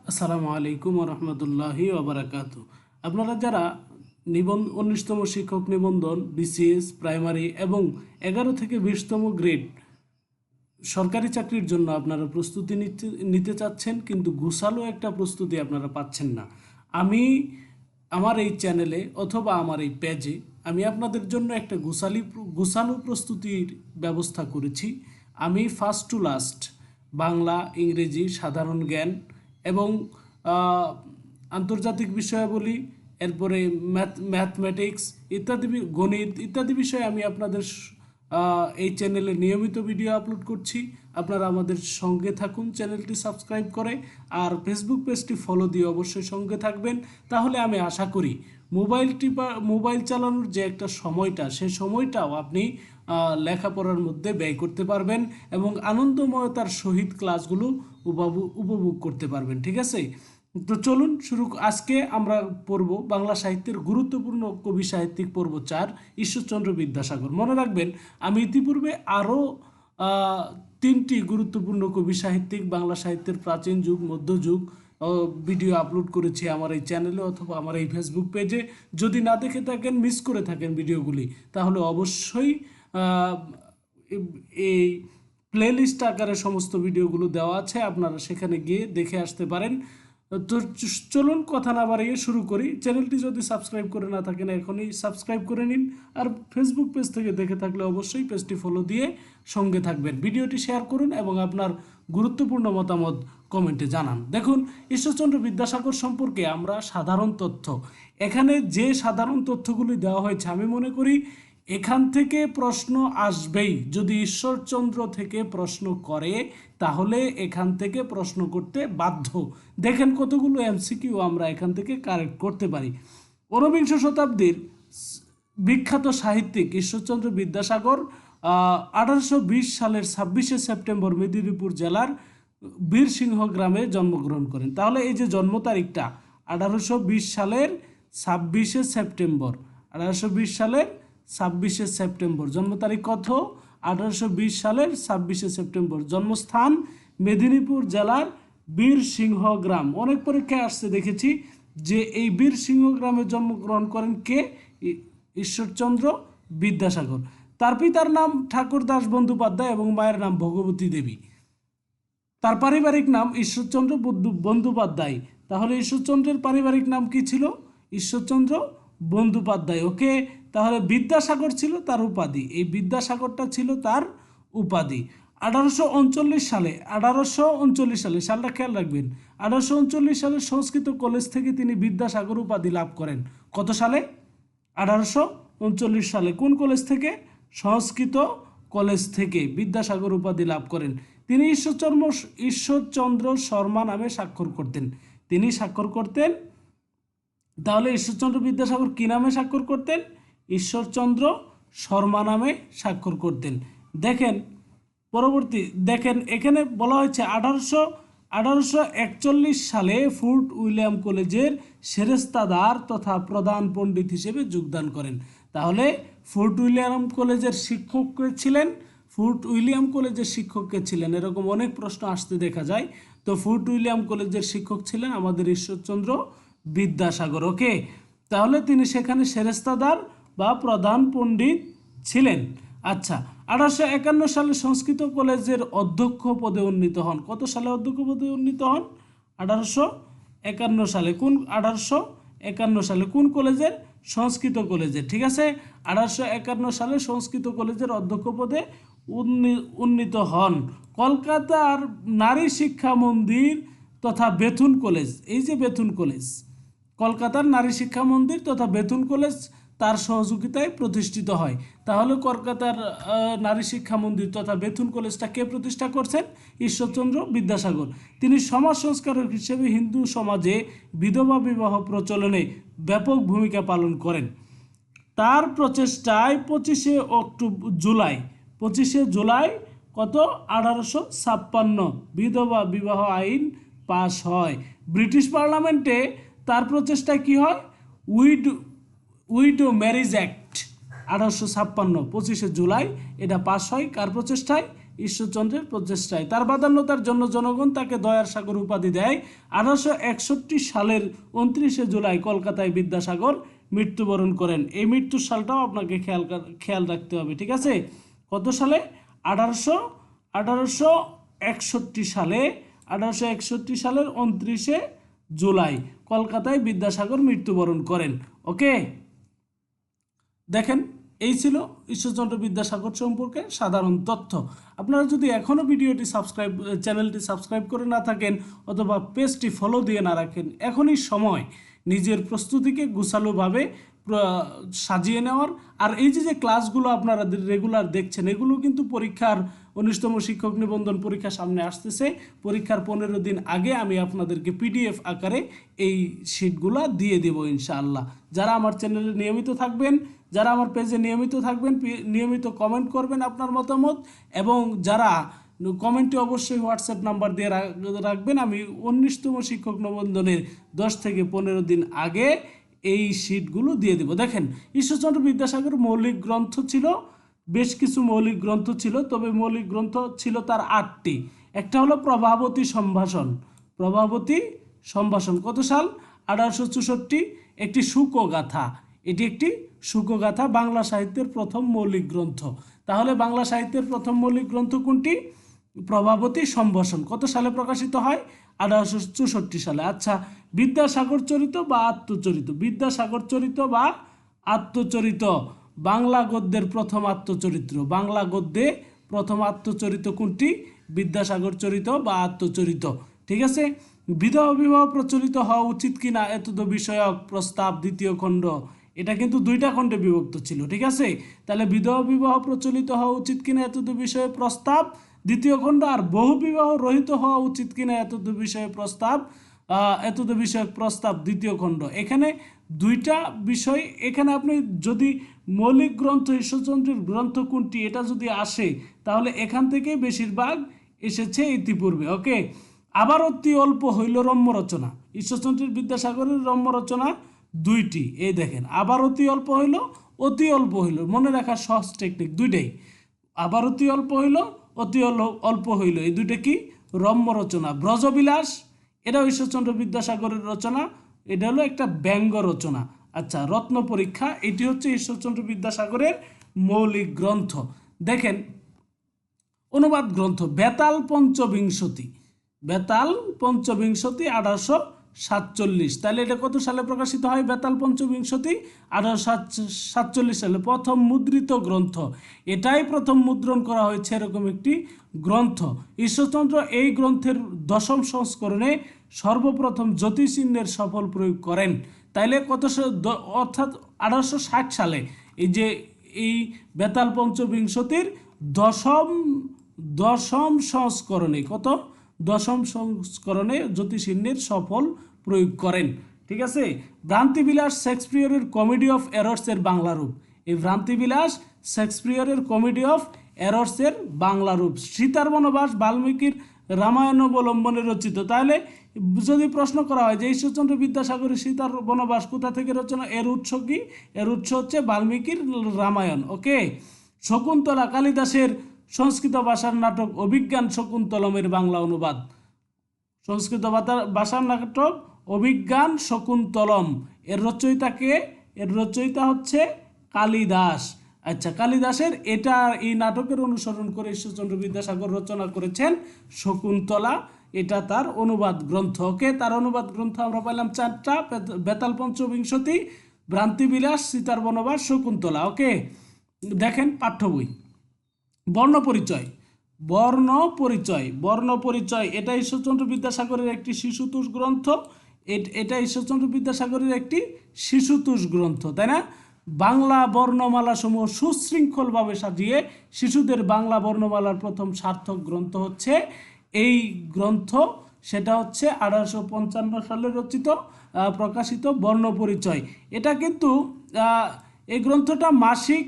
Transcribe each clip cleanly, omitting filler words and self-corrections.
আসসালামু আলাইকুম রহমতুল্লাহি ওবরাকাতু। আপনারা যারা 19তম শিক্ষক নিবন্ধন বিসিএস প্রাইমারি এবং 11 থেকে 20তম গ্রেড সরকারি চাকরির জন্য আপনারা প্রস্তুতি নিতে চাচ্ছেন, কিন্তু গুছালো একটা প্রস্তুতি আপনারা পাচ্ছেন না। আমি আমার এই চ্যানেলে অথবা আমার এই পেজে আমি আপনাদের জন্য একটা গুছালো প্রস্তুতির ব্যবস্থা করেছি। আমি ফার্স্ট টু লাস্ট বাংলা, ইংরেজি, সাধারণ জ্ঞান এবং আন্তর্জাতিক বিষয়াবলী, এরপরে ম্যাথমেটিক্স ইত্যাদি, গণিত ইত্যাদি বিষয়ে আমি আপনাদের এই চ্যানেলে নিয়মিত ভিডিও আপলোড করছি। আপনারা আমাদের সঙ্গে থাকুন, চ্যানেলটি সাবস্ক্রাইব করে, আর ফেসবুক পেজটি ফলো দিয়ে অবশ্যই সঙ্গে থাকবেন। তাহলে আমি আশা করি মোবাইল চালানোর যে একটা সময়টা, সেই সময়টাও আপনি লেখাপড়ার মধ্যে ব্যয় করতে পারবেন এবং আনন্দময়তার সহিত ক্লাসগুলো উপভোগ করতে পারবেন। ঠিক আছে, তো চলুন শুরু। আজকে আমরা পড়ব বাংলা সাহিত্যের গুরুত্বপূর্ণ কবি সাহিত্যিক পর্ব 4, ঈশ্বরচন্দ্র বিদ্যাসাগর। মনে রাখবেন, আমি ইতিপূর্বে আরও 3টি গুরুত্বপূর্ণ কবি সাহিত্যিক বাংলা সাহিত্যের প্রাচীন যুগ, মধ্যযুগ ভিডিও আপলোড করেছি আমার এই চ্যানেলে অথবা আমার এই ফেসবুক পেজে। যদি না দেখে থাকেন, মিস করে থাকেন ভিডিওগুলি, তাহলে অবশ্যই এই প্লেলিস্ট আকারে সমস্ত ভিডিওগুলো দেওয়া আছে, আপনারা সেখানে গিয়ে দেখে আসতে পারেন। তো চলুন কথা না বাড়িয়ে শুরু করি। চ্যানেলটি যদি সাবস্ক্রাইব করে না থাকেন, এখনই সাবস্ক্রাইব করে নিন, আর ফেসবুক পেজ থেকে দেখে থাকলে অবশ্যই পেজটি ফলো দিয়ে সঙ্গে থাকবেন। ভিডিওটি শেয়ার করুন এবং আপনার গুরুত্বপূর্ণ মতামত কমেন্টে জানান। দেখুন, ঈশ্বরচন্দ্র বিদ্যাসাগর সম্পর্কে আমরা সাধারণ তথ্য, এখানে যে সাধারণ তথ্যগুলি দেওয়া হয়েছে, আমি মনে করি এখান থেকে প্রশ্ন আসবেই। যদি ঈশ্বরচন্দ্র থেকে প্রশ্ন করে, তাহলে এখান থেকে প্রশ্ন করতে বাধ্য। দেখেন কতগুলো এমসিকিউ আমরা এখান থেকে কারেক্ট করতে পারি। ঊনবিংশ শতাব্দীর বিখ্যাত সাহিত্যিক ঈশ্বরচন্দ্র বিদ্যাসাগর 1820 সালের 26শে সেপ্টেম্বর মেদিনীপুর জেলার বীরসিংহ গ্রামে জন্মগ্রহণ করেন। তাহলে এই যে জন্ম তারিখটা 1820 সালের 26শে সেপ্টেম্বর, 1820 সালের 26শে সেপ্টেম্বর জন্ম তারিখ কত? 1820 সালের 26শে সেপ্টেম্বর। জন্মস্থান মেদিনীপুর জেলার বীরসিংহ গ্রাম। অনেক পরীক্ষায় আসছে দেখেছি যে এই বীরসিংহ গ্রামে জন্মগ্রহণ করেন কে? ঈশ্বরচন্দ্র বিদ্যাসাগর। তার পিতার নাম ঠাকুরদাস বন্দ্যোপাধ্যায় এবং মায়ের নাম ভগবতী দেবী। তার পারিবারিক নাম ঈশ্বরচন্দ্র বন্দ্যোপাধ্যায়। তাহলে ঈশ্বরচন্দ্রের পারিবারিক নাম কি ছিল? ঈশ্বরচন্দ্র বন্দ্যোপাধ্যায়। ওকে, তাহলে বিদ্যাসাগর ছিল তার উপাধি, এই বিদ্যাসাগরটা ছিল তার উপাধি। 1839 সালে, সালটা খেয়াল রাখবেন, 1839 সালে সংস্কৃত কলেজ থেকে তিনি বিদ্যাসাগর উপাধি লাভ করেন। কত সালে? 1839 সালে। কোন কলেজ থেকে? সংস্কৃত কলেজ থেকে বিদ্যাসাগর উপাধি লাভ করেন। তিনি ঈশ্বরচন্দ্র শর্মা নামে স্বাক্ষর করতেন। তিনি স্বাক্ষর করতেন। তাহলে ঈশ্বরচন্দ্র বিদ্যাসাগর কি নামে স্বাক্ষর করতেন? ঈশ্বরচন্দ্র শর্মা নামে স্বাক্ষর করতেন। দেখেন পরবর্তী, দেখেন এখানে বলা হয়েছে 1841 সালে ফোর্ট উইলিয়াম কলেজের সেরেস্তাদার তথা প্রধান পণ্ডিত হিসেবে যোগদান করেন। তাহলে ফোর্ট উইলিয়াম কলেজের শিক্ষক কে ছিলেন? ফোর্ট উইলিয়াম কলেজের শিক্ষক কে ছিলেন? এরকম অনেক প্রশ্ন আসতে দেখা যায়। তো ফোর্ট উইলিয়াম কলেজের শিক্ষক ছিলেন আমাদের ঈশ্বরচন্দ্র বিদ্যাসাগর। ওকে, তাহলে তিনি সেখানে সেরেস্তাদার বা প্রধান পণ্ডিত ছিলেন। আচ্ছা, 1851 সালে সংস্কৃত কলেজের অধ্যক্ষ পদে উন্নীত হন। কত সালে অধ্যক্ষ পদে উন্নীত হন? 1851 সালে। কোন 1851 সালে কোন কলেজের? সংস্কৃত কলেজের। ঠিক আছে, 1851 সালে সংস্কৃত কলেজের অধ্যক্ষ পদে উন্নীত হন। কলকাতার নারী শিক্ষা মন্দির তথা বেথুন কলেজ, এই যে বেথুন কলেজ, কলকাতার নারী শিক্ষা মন্দির তথা বেথুন কলেজ তার সহযোগিতায় প্রতিষ্ঠিত হয়। তাহলে কলকাতার নারী শিক্ষা মন্দির তথা বেথুন কলেজটা কে প্রতিষ্ঠা করছেন? ঈশ্বরচন্দ্র বিদ্যাসাগর। তিনি সমাজ সংস্কারক হিসেবে হিন্দু সমাজে বিধবা বিবাহ প্রচলনে ব্যাপক ভূমিকা পালন করেন। তার প্রচেষ্টায় 25শে জুলাই কত? 1856 বিধবা বিবাহ আইন পাশ হয়। ব্রিটিশ পার্লামেন্টে তার প্রচেষ্টায় কি হয়? উইডো ম্যারেজ অ্যাক্ট 1856 25শে জুলাই এটা পাশ হয়। কার প্রচেষ্টায়? ঈশ্বরচন্দ্রের প্রচেষ্টায়। তার বাদান্যতার জন্য জনগণ তাকে দয়ার সাগর উপাধি দেয়। 1861 সালের 29শে জুলাই কলকাতায় বিদ্যাসাগর মৃত্যুবরণ করেন। এই মৃত্যুর সালটাও আপনাকে খেয়াল রাখতে হবে, ঠিক আছে? কত সালে? 1861 সালে, 1861 সালের 29শে জুলাই কলকাতায় বিদ্যাসাগর মৃত্যুবরণ করেন। ওকে, দেখেন এই ছিল ঈশ্বরচন্দ্র বিদ্যাসাগর সম্পর্কে সাধারণ তথ্য। আপনারা যদি এখনও চ্যানেলটি সাবস্ক্রাইব করে না থাকেন অথবা পেজটি ফলো দিয়ে না রাখেন, এখনই সময় নিজের প্রস্তুতিকে গুছালোভাবে সাজিয়ে নেওয়ার। আর এই যে ক্লাসগুলো আপনারা রেগুলার দেখছেন, এগুলো কিন্তু পরীক্ষার 19তম শিক্ষক নিবন্ধন পরীক্ষা সামনে আসতেছে। পরীক্ষার 15 দিন আগে আমি আপনাদেরকে PDF আকারে এই শিটগুলো দিয়ে দেব ইনশাআল্লাহ। যারা আমার চ্যানেলে নিয়মিত থাকবেন, যারা আমার পেজে নিয়মিত থাকবেন, নিয়মিত কমেন্ট করবেন আপনার মতামত, এবং যারা কমেন্টে অবশ্যই হোয়াটসঅ্যাপ নাম্বার দিয়ে রাখবেন। আমি 19তম শিক্ষক নিবন্ধনের 10 থেকে 15 দিন আগে এই শিটগুলো দিয়ে দেব। দেখেন, ঈশ্বরচন্দ্র বিদ্যাসাগর মৌলিক গ্রন্থ ছিল, বেশ কিছু মৌলিক গ্রন্থ ছিল, তবে মৌলিক গ্রন্থ ছিল তার 8টি। একটা হলো প্রভাবতী সম্ভাষণ। প্রভাবতী সম্ভাষণ কত সাল? 1864। একটি শোকগাথা, এটি একটি শোকগাথা, বাংলা সাহিত্যের প্রথম মৌলিক গ্রন্থ। তাহলে বাংলা সাহিত্যের প্রথম মৌলিক গ্রন্থ কোনটি? প্রভাবতী সম্ভাষণ। কত সালে প্রকাশিত হয়? 1864 সালে। আচ্ছা, বিদ্যাসাগর চরিত বা আত্মচরিত, বিদ্যাসাগর চরিত বা আত্মচরিত, বাংলা গদ্যের প্রথম আত্মচরিত্র, বাংলা গদ্যে প্রথম আত্মচরিত কোনটি? বিদ্যাসাগর চরিত বা আত্মচরিত, ঠিক আছে? বিধবা বিবাহ প্রচলিত হওয়া উচিত কিনা এতদ বিষয়ক প্রস্তাব, 2য় খণ্ড। এটা কিন্তু 2টা খণ্ডে বিভক্ত ছিল, ঠিক আছে? তাহলে বিধবা বিবাহ প্রচলিত হওয়া উচিত কিনা এতদ বিষয়ে প্রস্তাব, 2য় খণ্ড। আর বহু বিবাহ রহিত হওয়া উচিত কিনা এতদ বিষয়ে প্রস্তাব, এতদ বিষয়ক প্রস্তাব, 2য় খণ্ড। এখানে 2টা বিষয়। এখানে আপনি যদি মৌলিক গ্রন্থ ঈশ্বরচন্দ্রের গ্রন্থ কোনটি এটা যদি আসে, তাহলে এখান থেকেই বেশিরভাগ এসেছে ইতিপূর্বে। ওকে, আবার অতি অল্প হইল রম্য রচনা। ঈশ্বরচন্দ্র বিদ্যাসাগরের রম্য রচনা 2টি। এই দেখেন, আবার অতি অল্প হইল, অতি অল্প হইল, মনে রাখার সহজ টেকনিক 2টাই। আবার অতি অল্প হইল, অতি অল্প হইল, এই 2টা কি? রম্য রচনা। ব্রজবিলাস, এটাও ঈশ্বরচন্দ্র বিদ্যাসাগরের রচনা, এটা হলো একটা ব্যঙ্গ রচনা। আচ্ছা, রত্ন পরীক্ষা, এটি হচ্ছে ঈশ্বরচন্দ্র বিদ্যাসাগরের মৌলিক গ্রন্থ। দেখেন, অনুবাদ গ্রন্থ বেতাল পঞ্চবিংশতি, বেতাল পঞ্চবিংশতি 1847। তাহলে এটা কত সালে প্রকাশিত হয়? বেতাল পঞ্চবিংশতি 1847 সালে। প্রথম মুদ্রিত গ্রন্থ, এটাই প্রথম মুদ্রণ করা হয়েছে এরকম একটি গ্রন্থ। ঈশ্বরচন্দ্র এই গ্রন্থের 10ম সংস্করণে সর্বপ্রথম জ্যোতিচিহ্নের সফল প্রয়োগ করেন। তাইলে কত অর্থাৎ 1860 সালে এই বেতাল পঞ্চবিংশতির 10ম সংস্করণে, কত? 10ম সংস্করণে জ্যোতিচিহ্নের সফল প্রয়োগ করেন, ঠিক আছে? ভ্রান্তিবিলাস শেক্সপিয়রের কমেডি অফ এরর্সের বাংলা রূপ। এই ভ্রান্তিবিলাস শেক্সপিয়রের কমেডি অফ এরর্সের বাংলা রূপ। সীতার বনবাস বাল্মীকির রামায়ণ অবলম্বনে রচিত। তাহলে যদি প্রশ্ন করা হয় যে ঈশ্বরচন্দ্র বিদ্যাসাগরের সীতার বনবাস কোথা থেকে রচনা, এর উৎস কি? এর উৎস হচ্ছে বাল্মীকির রামায়ণ। ওকে, শকুন্তলা কালিদাসের সংস্কৃত ভাষার নাটক অভিজ্ঞান শকুন্তলমের বাংলা অনুবাদ। সংস্কৃত ভাষার নাটক অভিজ্ঞান শকুন্তলম, এর রচয়িতাকে? এর রচয়িতা হচ্ছে কালিদাস। আচ্ছা, কালিদাসের এই নাটকের অনুসরণ করে ঈশ্বরচন্দ্র বিদ্যাসাগর রচনা করেছেন শকুন্তলা, এটা তার অনুবাদ গ্রন্থ। ওকে, তার অনুবাদ গ্রন্থ আমরা পাইলাম 4টা, বেতাল পঞ্চবিংশতি, ভ্রান্তিবিলাস, সীতার বনবাস, শকুন্তলা। ওকে, দেখেন পাঠ্য বই। বর্ণপরিচয়, বর্ণপরিচয়, এটা ঈশ্বরচন্দ্র বিদ্যাসাগরের একটি শিশুতোষ গ্রন্থ। এটা ঈশ্বরচন্দ্র বিদ্যাসাগরের একটি শিশুতোষ গ্রন্থ, তাই না? বাংলা বর্ণমালা সমূহ সুশৃঙ্খলভাবে সাজিয়ে শিশুদের বাংলা বর্ণমালার প্রথম সার্থক গ্রন্থ হচ্ছে এই গ্রন্থ। সেটা হচ্ছে 1855 সালে রচিত, প্রকাশিত বর্ণপরিচয়। এটা কিন্তু এই গ্রন্থটা মাসিক,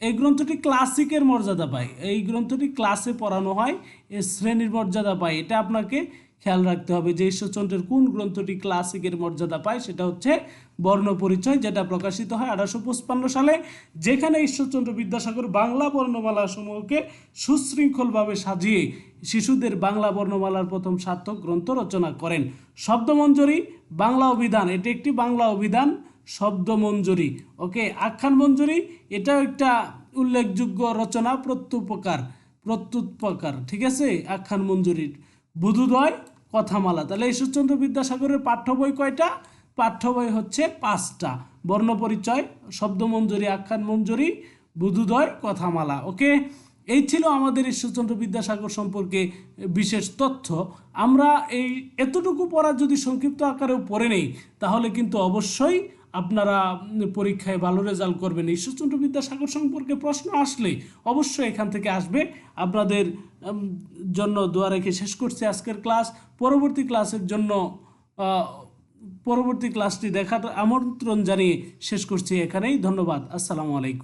এই গ্রন্থটি ক্লাসিকের মর্যাদা পায়, এই গ্রন্থটি ক্লাসে পড়ানো হয়, শ্রেণীর মর্যাদা পায়। এটা আপনাকে খেয়াল রাখতে হবে যে ঈশ্বরচন্দ্রের কোন গ্রন্থটি ক্লাসিকের মর্যাদা পায়, সেটা হচ্ছে বর্ণপরিচয়, যেটা প্রকাশিত হয় 1855 সালে, যেখানে ঈশ্বরচন্দ্র বিদ্যাসাগর বাংলা বর্ণমালা সমূহকে সুশৃঙ্খলভাবে সাজিয়ে শিশুদের বাংলা বর্ণমালার প্রথম সার্থক গ্রন্থ রচনা করেন। শব্দমঞ্জরি বাংলা অভিধান, এটি একটি বাংলা অভিধান। শব্দমঞ্জরি, ওকে। আখ্যান মঞ্জরি, এটাও একটা উল্লেখযোগ্য রচনা, প্রত্যুৎপকার, ঠিক আছে, আখ্যান মঞ্জুরির। বুধোদয়, কথামালা। তাহলে ঈশ্বরচন্দ্র বিদ্যাসাগরের পাঠ্য বই কয়টা? পাঠ্য বই হচ্ছে 5টা। বর্ণপরিচয়, শব্দমঞ্জরি, আখ্যান মঞ্জরি, বুধোদয়, কথামালা, ওকে। এই ছিল আমাদের ঈশ্বরচন্দ্র বিদ্যাসাগর সম্পর্কে বিশেষ তথ্য। আমরা এই এতটুকু পড়া যদি সংক্ষিপ্ত আকারেও পড়ে নেই, তাহলে কিন্তু অবশ্যই আপনারা পরীক্ষায় ভালো রেজাল্ট করবেন। ঈশ্বরচন্দ্র বিদ্যাসাগর সম্পর্কে প্রশ্ন আসলে অবশ্যই এখান থেকে আসবে। আপনাদের জন্য দোয়া রেখে শেষ করছি আজকের ক্লাস। পরবর্তী ক্লাসের জন্য পরবর্তী ক্লাসটি দেখার আমন্ত্রণ জানিয়ে শেষ করছি এখানেই। ধন্যবাদ। আসসালামু আলাইকুম।